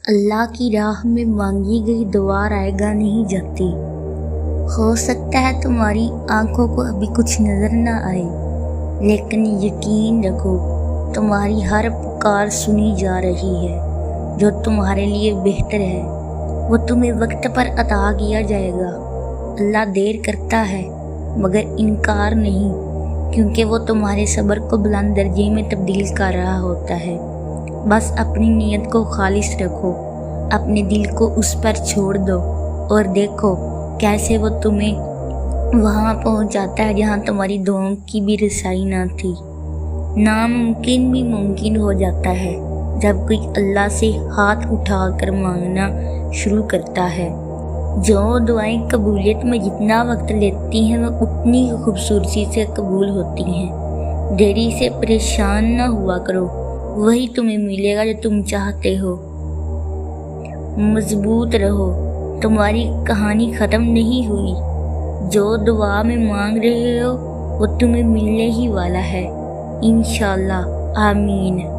اللہ کی راہ میں مانگی گئی دعا رائیگاں نہیں جاتی۔ ہو سکتا ہے تمہاری آنکھوں کو ابھی کچھ نظر نہ آئے، لیکن یقین رکھو تمہاری ہر پکار سنی جا رہی ہے۔ جو تمہارے لیے بہتر ہے وہ تمہیں وقت پر عطا کیا جائے گا۔ اللہ دیر کرتا ہے مگر انکار نہیں، کیونکہ وہ تمہارے صبر کو بلند درجے میں تبدیل کر رہا ہوتا ہے۔ بس اپنی نیت کو خالص رکھو، اپنے دل کو اس پر چھوڑ دو اور دیکھو کیسے وہ تمہیں وہاں پہنچاتا ہے جہاں تمہاری دعاؤں کی بھی رسائی نہ تھی۔ ناممکن بھی ممکن ہو جاتا ہے جب کوئی اللہ سے ہاتھ اٹھا کر مانگنا شروع کرتا ہے۔ جو دعائیں قبولیت میں جتنا وقت لیتی ہیں وہ اتنی خوبصورتی سے قبول ہوتی ہیں۔ دیری سے پریشان نہ ہوا کرو، وہی تمہیں ملے گا جو تم چاہتے ہو۔ مضبوط رہو، تمہاری کہانی ختم نہیں ہوئی۔ جو دعا میں مانگ رہے ہو وہ تمہیں ملنے ہی والا ہے، انشاءاللہ۔ آمین۔